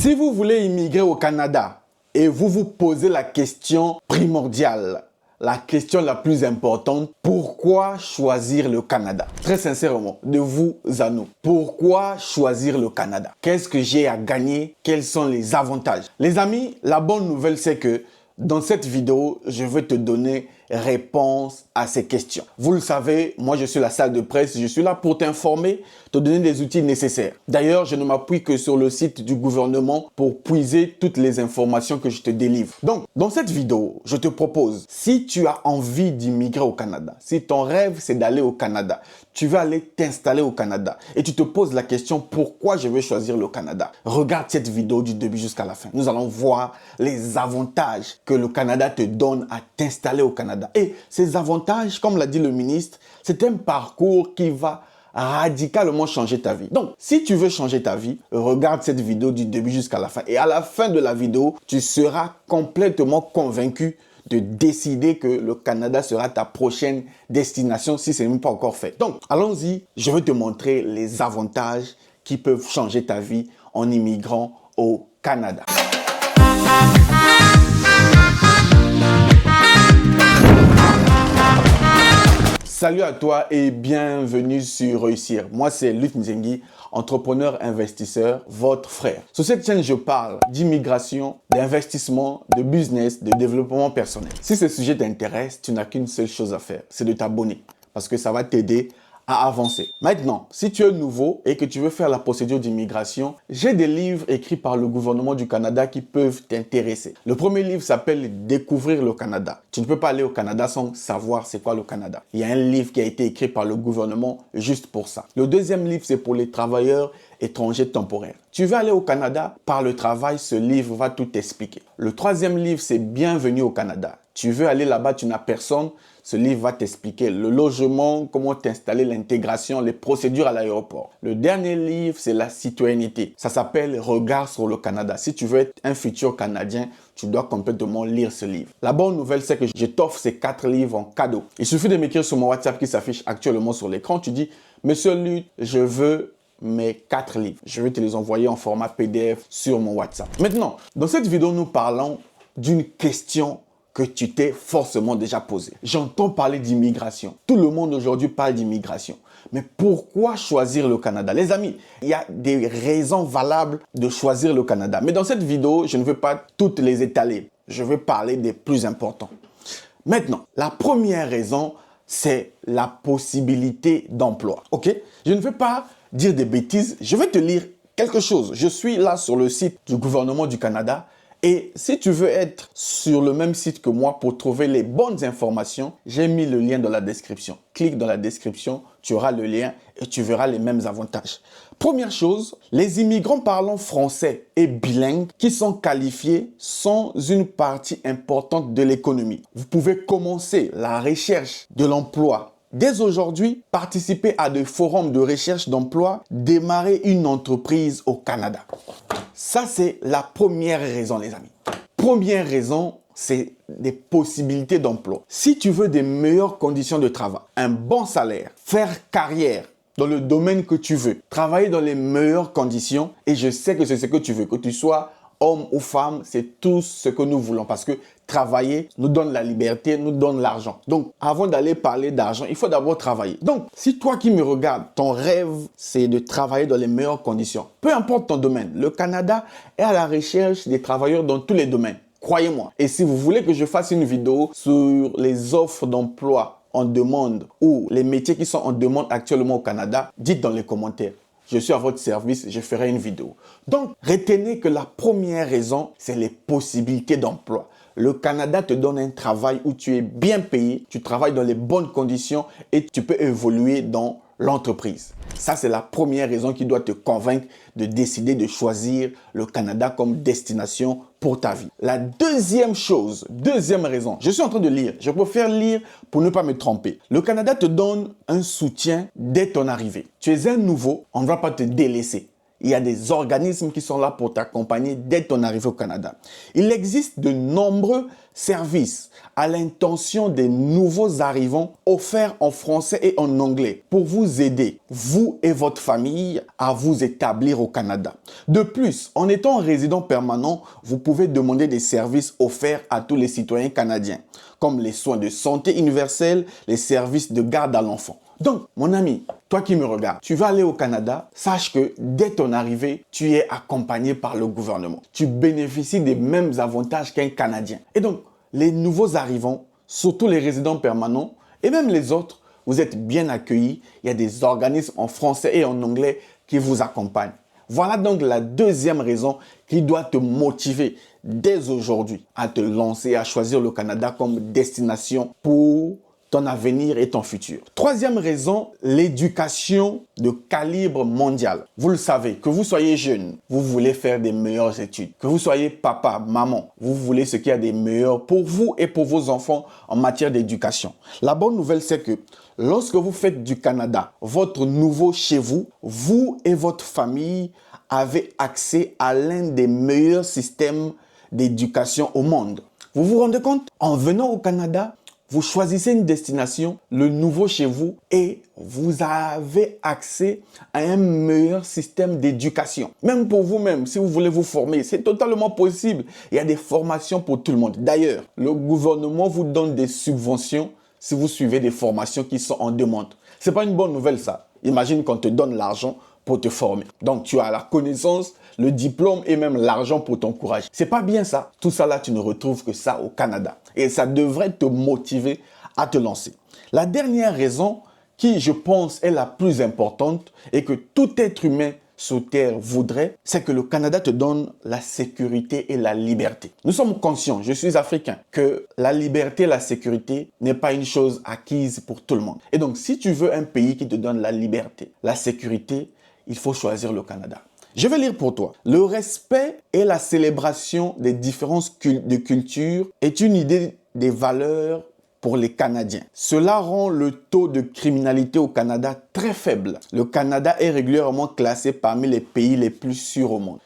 Si vous voulez immigrer au Canada et vous vous posez la question primordiale, la question la plus importante, pourquoi choisir le Canada? Très sincèrement, de vous à nous, pourquoi choisir le Canada? Qu'est-ce que j'ai à gagner? Quels sont les avantages? Les amis, la bonne nouvelle, c'est que dans cette vidéo, je vais te donner réponse à ces questions. Vous le savez, moi je suis la salle de presse, je suis là pour t'informer, te donner les outils nécessaires. D'ailleurs, je ne m'appuie que sur le site du gouvernement pour puiser toutes les informations que je te délivre. Donc, dans cette vidéo, je te propose, si tu as envie d'immigrer au Canada, si ton rêve c'est d'aller au Canada, tu veux aller t'installer au Canada et tu te poses la question pourquoi je vais choisir le Canada. Regarde cette vidéo du début jusqu'à la fin. Nous allons voir les avantages que le Canada te donne à t'installer au Canada. Et ces avantages, comme l'a dit le ministre, c'est un parcours qui va radicalement changer ta vie. Donc, si tu veux changer ta vie, regarde cette vidéo du début jusqu'à la fin. Et à la fin de la vidéo, tu seras complètement convaincu de décider que le Canada sera ta prochaine destination si ce n'est même pas encore fait. Donc, allons-y. Je vais te montrer les avantages qui peuvent changer ta vie en immigrant au Canada. Salut à toi et bienvenue sur Réussir. Moi, c'est Luc Nzengi, entrepreneur investisseur, votre frère. Sur cette chaîne, je parle d'immigration, d'investissement, de business, de développement personnel. Si ce sujet t'intéresse, tu n'as qu'une seule chose à faire, c'est de t'abonner parce que ça va t'aider à avancer. Maintenant, si tu es nouveau et que tu veux faire la procédure d'immigration, j'ai des livres écrits par le gouvernement du Canada qui peuvent t'intéresser. Le premier livre s'appelle « Découvrir le Canada ». Tu ne peux pas aller au Canada sans savoir c'est quoi le Canada. Il y a un livre qui a été écrit par le gouvernement juste pour ça. Le deuxième livre, c'est pour les travailleurs étrangers temporaires. Tu veux aller au Canada par le travail, ce livre va tout expliquer. Le troisième livre, c'est « Bienvenue au Canada ». Tu veux aller là-bas, tu n'as personne. Ce livre va t'expliquer le logement, comment t'installer, l'intégration, les procédures à l'aéroport. Le dernier livre, c'est la citoyenneté. Ça s'appelle « Regard sur le Canada ». Si tu veux être un futur Canadien, tu dois complètement lire ce livre. La bonne nouvelle, c'est que je t'offre ces 4 livres en cadeau. Il suffit de m'écrire sur mon WhatsApp qui s'affiche actuellement sur l'écran. Tu dis « Monsieur Luc, je veux mes 4 livres ». Je vais te les envoyer en format PDF sur mon WhatsApp. Maintenant, dans cette vidéo, nous parlons d'une question que tu t'es forcément déjà posé. J'entends parler d'immigration. Tout le monde aujourd'hui parle d'immigration. Mais pourquoi choisir le Canada? Les amis, il y a des raisons valables de choisir le Canada. Mais dans cette vidéo, je ne vais pas toutes les étaler. Je vais parler des plus importants. Maintenant, la première raison, c'est la possibilité d'emploi. Ok? Je ne vais pas dire des bêtises. Je vais te lire quelque chose. Je suis là sur le site du gouvernement du Canada. Et si tu veux être sur le même site que moi pour trouver les bonnes informations, j'ai mis le lien dans la description. Clique dans la description, tu auras le lien et tu verras les mêmes avantages. Première chose, les immigrants parlant français et bilingues qui sont qualifiés sont une partie importante de l'économie. Vous pouvez commencer la recherche de l'emploi dès aujourd'hui, participer à des forums de recherche d'emploi, démarrer une entreprise au Canada. Ça, c'est la première raison, les amis. Première raison, c'est des possibilités d'emploi. Si tu veux des meilleures conditions de travail, un bon salaire, faire carrière dans le domaine que tu veux, travailler dans les meilleures conditions, et je sais que c'est ce que tu veux, que tu sois homme ou femme, c'est tout ce que nous voulons parce que travailler nous donne la liberté, nous donne l'argent. Donc, avant d'aller parler d'argent, il faut d'abord travailler. Donc, si toi qui me regardes, ton rêve, c'est de travailler dans les meilleures conditions, peu importe ton domaine, le Canada est à la recherche des travailleurs dans tous les domaines. Croyez-moi. Et si vous voulez que je fasse une vidéo sur les offres d'emploi en demande ou les métiers qui sont en demande actuellement au Canada, dites dans les commentaires. Je suis à votre service, je ferai une vidéo. Donc, retenez que la première raison, c'est les possibilités d'emploi. Le Canada te donne un travail où tu es bien payé, tu travailles dans les bonnes conditions et tu peux évoluer dans l'entreprise. Ça, c'est la première raison qui doit te convaincre de décider de choisir le Canada comme destination pour ta vie. La deuxième chose, deuxième raison, je suis en train de lire. Je préfère lire pour ne pas me tromper. Le Canada te donne un soutien dès ton arrivée. Tu es un nouveau, on ne va pas te délaisser. il y a des organismes qui sont là pour t'accompagner dès ton arrivée au Canada. Il existe de nombreux services à l'intention des nouveaux arrivants offerts en français et en anglais pour vous aider, vous et votre famille, à vous établir au Canada. De plus, en étant résident permanent, vous pouvez demander des services offerts à tous les citoyens canadiens, comme les soins de santé universels, les services de garde à l'enfant. Donc, mon ami, toi qui me regardes, tu vas aller au Canada, sache que dès ton arrivée, tu es accompagné par le gouvernement. Tu bénéficies des mêmes avantages qu'un Canadien. Et donc, les nouveaux arrivants, surtout les résidents permanents et même les autres, vous êtes bien accueillis. Il y a des organismes en français et en anglais qui vous accompagnent. Voilà donc la deuxième raison qui doit te motiver dès aujourd'hui à te lancer, à choisir le Canada comme destination pour ton avenir et ton futur. Troisième raison, l'éducation de calibre mondial. Vous le savez, que vous soyez jeune, vous voulez faire des meilleures études. Que vous soyez papa, maman, vous voulez ce qu'il y a des meilleurs pour vous et pour vos enfants en matière d'éducation. La bonne nouvelle, c'est que lorsque vous faites du Canada votre nouveau chez vous, vous et votre famille avez accès à l'un des meilleurs systèmes d'éducation au monde. Vous vous rendez compte? En venant au Canada, vous choisissez une destination, le nouveau chez vous, et vous avez accès à un meilleur système d'éducation. Même pour vous-même, si vous voulez vous former, c'est totalement possible. Il y a des formations pour tout le monde. D'ailleurs, le gouvernement vous donne des subventions si vous suivez des formations qui sont en demande. Ce n'est pas une bonne nouvelle ça. Imagine qu'on te donne l'argent pour te former. Donc, tu as la connaissance, le diplôme et même l'argent pour t'encourager. C'est pas bien ça. Tout ça là, tu ne retrouves que ça au Canada. Et ça devrait te motiver à te lancer. La dernière raison qui, je pense, est la plus importante et que tout être humain sur Terre voudrait, c'est que le Canada te donne la sécurité et la liberté. Nous sommes conscients, je suis africain, que la liberté et la sécurité n'est pas une chose acquise pour tout le monde. Et donc, si tu veux un pays qui te donne la liberté, la sécurité, il faut choisir le Canada. Je vais lire pour toi. Le respect et la célébration des différences de culture est une idée des valeurs pour les Canadiens. Cela rend le taux de criminalité au Canada très faible. Le Canada est régulièrement classé parmi les pays les plus sûrs au monde.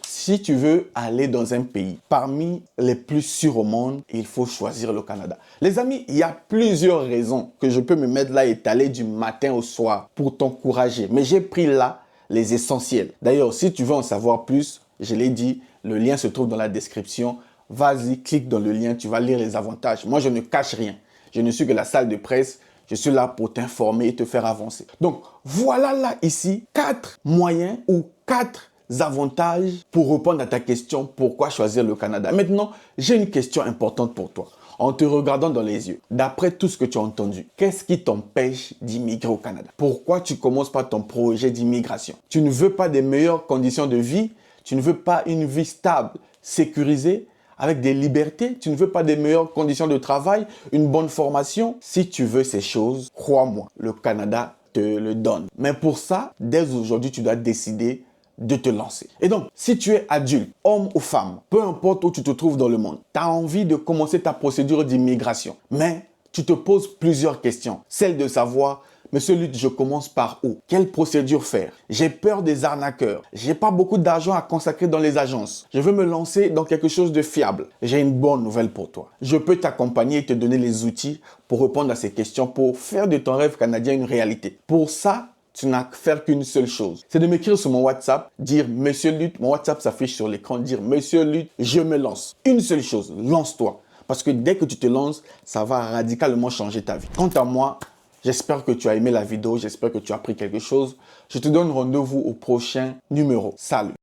Si tu veux aller dans un pays parmi les plus sûrs au monde, il faut choisir le Canada. Les amis, il y a plusieurs raisons que je peux me mettre là et étaler du matin au soir pour t'encourager. Mais j'ai pris là les essentiels. D'ailleurs, si tu veux en savoir plus, je l'ai dit, le lien se trouve dans la description. Vas-y, clique dans le lien, tu vas lire les avantages. Moi, je ne cache rien. Je ne suis que la salle de presse. Je suis là pour t'informer et te faire avancer. Donc, voilà là ici 4 moyens ou 4 avantages pour répondre à ta question pourquoi choisir le Canada. Maintenant, j'ai une question importante pour toi. En te regardant dans les yeux, d'après tout ce que tu as entendu, qu'est-ce qui t'empêche d'immigrer au Canada? Pourquoi tu commences pas ton projet d'immigration? Tu ne veux pas des meilleures conditions de vie? Tu ne veux pas une vie stable, sécurisée, avec des libertés? Tu ne veux pas des meilleures conditions de travail, une bonne formation? Si tu veux ces choses, crois-moi, le Canada te le donne. Mais pour ça, dès aujourd'hui, tu dois décider de te lancer. Et donc, si tu es adulte, homme ou femme, peu importe où tu te trouves dans le monde, tu as envie de commencer ta procédure d'immigration, mais tu te poses plusieurs questions. Celle de savoir, Monsieur Lutte, je commence par où? Quelle procédure faire? J'ai peur des arnaqueurs. J'ai pas beaucoup d'argent à consacrer dans les agences. Je veux me lancer dans quelque chose de fiable. J'ai une bonne nouvelle pour toi. Je peux t'accompagner et te donner les outils pour répondre à ces questions, pour faire de ton rêve canadien une réalité. Pour ça, tu n'as qu'à faire qu'une seule chose. C'est de m'écrire sur mon WhatsApp, dire Monsieur Lutte, mon WhatsApp s'affiche sur l'écran, dire Monsieur Lutte, je me lance. Une seule chose, lance-toi. Parce que dès que tu te lances, ça va radicalement changer ta vie. Quant à moi, j'espère que tu as aimé la vidéo, j'espère que tu as appris quelque chose. Je te donne rendez-vous au prochain numéro. Salut!